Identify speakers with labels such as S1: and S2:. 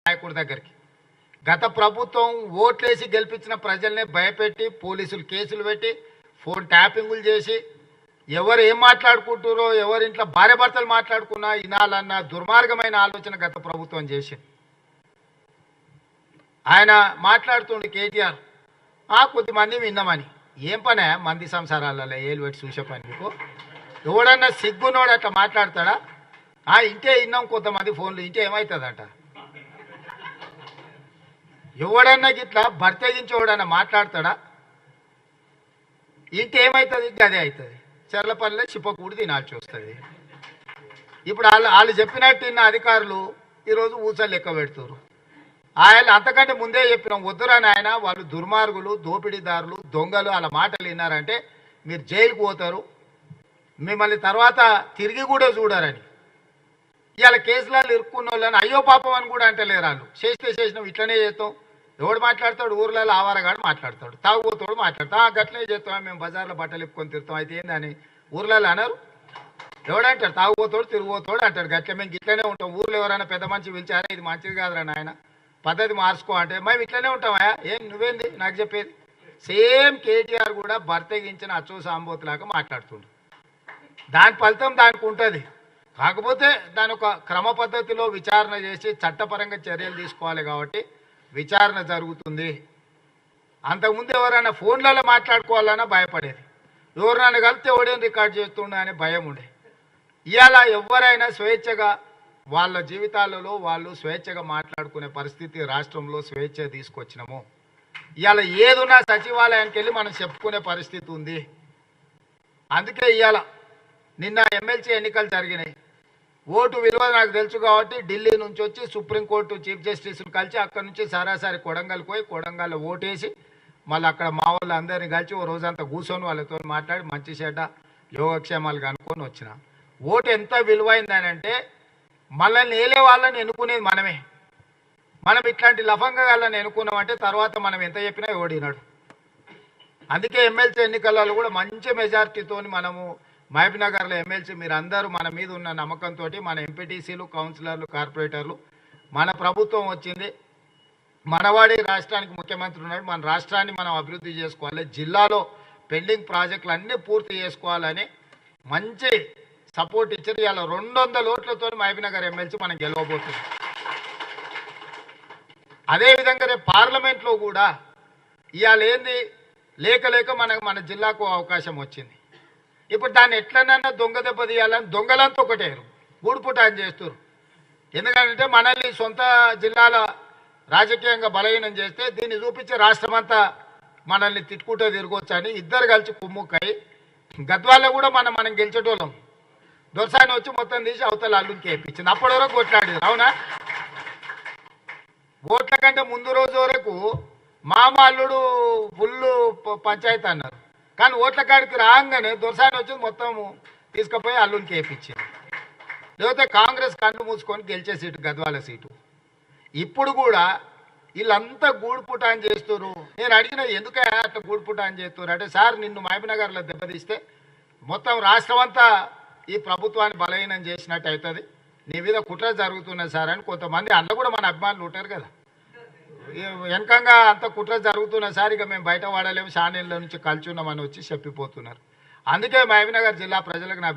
S1: నాయకుడి దగ్గరికి. గత ప్రభుత్వం ఓట్లేసి గెలిపించిన ప్రజల్ని భయపెట్టి పోలీసులు కేసులు పెట్టి ఫోన్ ట్యాపింగులు చేసి ఎవరు ఏం మాట్లాడుకుంటారో ఎవరింట్లో భార్య భర్తలు మాట్లాడుకున్నా వినాలన్న దుర్మార్గమైన ఆలోచన గత ప్రభుత్వం చేసింది. ఆయన మాట్లాడుతుండే కేటీఆర్ కొద్దిమంది విన్నామని. ఏం పనే మంది సంసారాలలో ఏలు పెట్టి చూసే పని మీకు? ఎవడన్నా సిగ్గునోడు అట్లా మాట్లాడతాడా? ఇంటే విన్నాం కొంతమంది ఫోన్లు, ఇంటే ఏమవుతుందట? ఎవడన్నా గిట్లా భర్తగించి ఎవడన్నా మాట్లాడతాడా? ఇంటే ఏమవుతుంది? గదే అవుతుంది. చెర్లపల్లిలో చిప్పకూడి తినాల్సి వస్తుంది. ఇప్పుడు వాళ్ళు చెప్పినట్టు ఇన్న అధికారులు ఈరోజు ఊసలు లెక్క పెడుతున్నారు. ఆయన అంతకంటే ముందే చెప్పినాం, వద్దురాని ఆయన వాళ్ళు దుర్మార్గులు, దోపిడీదారులు, దొంగలు, వాళ్ళ మాటలు విన్నారంటే మీరు జైలుకు పోతారు, మిమ్మల్ని తర్వాత తిరిగి కూడా చూడరని. ఇవాళ కేసులలో ఇరుక్కున్న వాళ్ళని అయ్యో పాపం అని కూడా అంటలేరు. వాళ్ళు చేసినాం ఇట్లనే చేస్తాం. ఎవడు మాట్లాడతాడు? ఊర్లలో ఆవారగాడు మాట్లాడతాడు, తాగుబోతాడు మాట్లాడతాం. గట్లనే చేస్తాం, మేము బజార్లో బట్టలు ఇప్పుకొని తిరుగుతాం. అయితే ఏందని ఊర్లలో అనరు? ఎవడంటాడు? తాగుబోతాడు తిరుగుబోతాడు అంటాడు. గట్ల మేము ఇట్లనే ఉంటాం. ఊర్లో ఎవరైనా పెద్ద మనిషి పిలిచారా ఇది మంచిది కాదురా నాయన పద్ధతి మార్చుకో అంటే మేము ఇట్లనే ఉంటామా? ఏం నువ్వేంది నాకు చెప్పేది? సేమ్ కేటీఆర్ కూడా భర్తగించిన అచ్చో సాంబోతులాగా మాట్లాడుతుండు. దాని ఫలితం దానికి ఉంటుంది. కాకపోతే దాని ఒక క్రమ పద్ధతిలో విచారణ చేసి చట్టపరంగా చర్యలు తీసుకోవాలి కాబట్టి విచారణ జరుగుతుంది. అంతకుముందు ఎవరైనా ఫోన్లలో మాట్లాడుకోవాలన్నా భయపడేది. ఎవరైనా కలిస్తే ఎవడేం రికార్డ్ చేస్తుండే అనే భయం ఉండే. ఇవాళ ఎవరైనా స్వేచ్ఛగా వాళ్ళ జీవితాలలో వాళ్ళు స్వేచ్ఛగా మాట్లాడుకునే పరిస్థితి రాష్ట్రంలో స్వేచ్ఛ తీసుకొచ్చినాము. ఇవాళ ఏదున్నా సచివాలయానికి వెళ్ళి మనం చెప్పుకునే పరిస్థితి ఉంది. అందుకే ఇవాళ నిన్న ఎమ్మెల్సీ ఎన్నికలు జరిగినాయి. ఓటు విలువ నాకు తెలుసు కాబట్టి ఢిల్లీ నుంచి వచ్చి సుప్రీంకోర్టు చీఫ్ జస్టిస్ను కలిసి అక్కడి నుంచి సరాసరి కొడంగల్ పోయి కొడంగల్లో ఓటేసి మళ్ళీ అక్కడ మా వాళ్ళు అందరినీ కలిసి ఓ రోజంతా కూర్చొని వాళ్ళతో మాట్లాడి మంచి చెడ్డ యోగక్షేమాలు కనుక్కొని వచ్చిన. ఓటు ఎంత విలువైందని అంటే మనల్ని ఏలే వాళ్ళని ఎన్నుకునేది మనమే. మనం ఇట్లాంటి లఫంగా వాళ్ళని ఎన్నుకున్నామంటే తర్వాత మనం ఎంత చెప్పినా ఓడినాడు. అందుకే ఎమ్మెల్సీ ఎన్నికలలో కూడా మంచి మెజార్టీతో మనము మహబూబ్నగర్లో ఎమ్మెల్సీ మీరు అందరూ మన మీద ఉన్న నమ్మకంతో మన ఎంపీటీసీలు, కౌన్సిలర్లు, కార్పొరేటర్లు మన ప్రభుత్వం వచ్చింది. మనవాడి రాష్ట్రానికి ముఖ్యమంత్రి ఉన్నాడు. మన రాష్ట్రాన్ని మనం అభివృద్ధి చేసుకోవాలి, జిల్లాలో పెండింగ్ ప్రాజెక్టులు అన్నీ పూర్తి చేసుకోవాలని మంచి సపోర్ట్ ఇచ్చారు. ఇవాళ 200 ఓట్లతో మహబూబ్నగర్ ఎమ్మెల్సీ మనం గెలవబోతుంది. అదేవిధంగా రేపు పార్లమెంట్లో కూడా ఇవాళ ఏంది లేక మన జిల్లాకు అవకాశం వచ్చింది. ఇప్పుడు దాన్ని ఎట్లనన్నా దొంగ దెబ్బ తీయాలని దొంగలంతా ఒకటేరు గూడుపుటాన్ని చేస్తారు. ఎందుకంటే మనల్ని సొంత జిల్లాల రాజకీయంగా బలహీనం చేస్తే దీన్ని చూపించి రాష్ట్రమంతా మనల్ని తిట్టుకుంటూ తిరగొచ్చు అని ఇద్దరు కలిసి కుమ్ముక్కై గద్వాల్లో కూడా మనం గెలిచేటోళ్ళం. దొరసాని వచ్చి మొత్తం తీసి అవతల అల్లుకి వేయించింది. అప్పటి వరకు కొట్లాడేది. అవునా? ఓట్ల కంటే ముందు రోజు వరకు మామ అల్లుడు ఫుల్ పంచాయతీ అన్నారు. కానీ ఓట్ల కాడికి రాగానే దొరసాని వచ్చి మొత్తం తీసుకుపోయి అల్లునికి వేయించింది. లేకపోతే కాంగ్రెస్ కన్ను మూసుకొని గెలిచే సీటు గద్వాల సీటు. ఇప్పుడు కూడా వీళ్ళంతా గూడుపుటాన్ని చేస్తున్నారు. నేను అడిగిన ఎందుకే అట్లా గూడుపుటాన్ని చేస్తున్నారు అంటే, సార్ నిన్ను మహబూబ్నగర్లో దెబ్బతీస్తే మొత్తం రాష్ట్రం అంతా ఈ ప్రభుత్వాన్ని బలహీనం చేసినట్టు అవుతుంది, నీ మీద కుట్ర జరుగుతున్నది సార్ అని కొంతమంది అందులో కూడా మన అభిమానులు ఉంటారు కదా, వెనకంగా అంత కుట్ర జరుగుతున్నది సార్, ఇక మేము బయట వాడలేము, షానీళ్ళ నుంచి కలిసి ఉన్నామని వచ్చి చెప్పిపోతున్నారు. అందుకే మహబూబ్నగర్ జిల్లా ప్రజలకు నా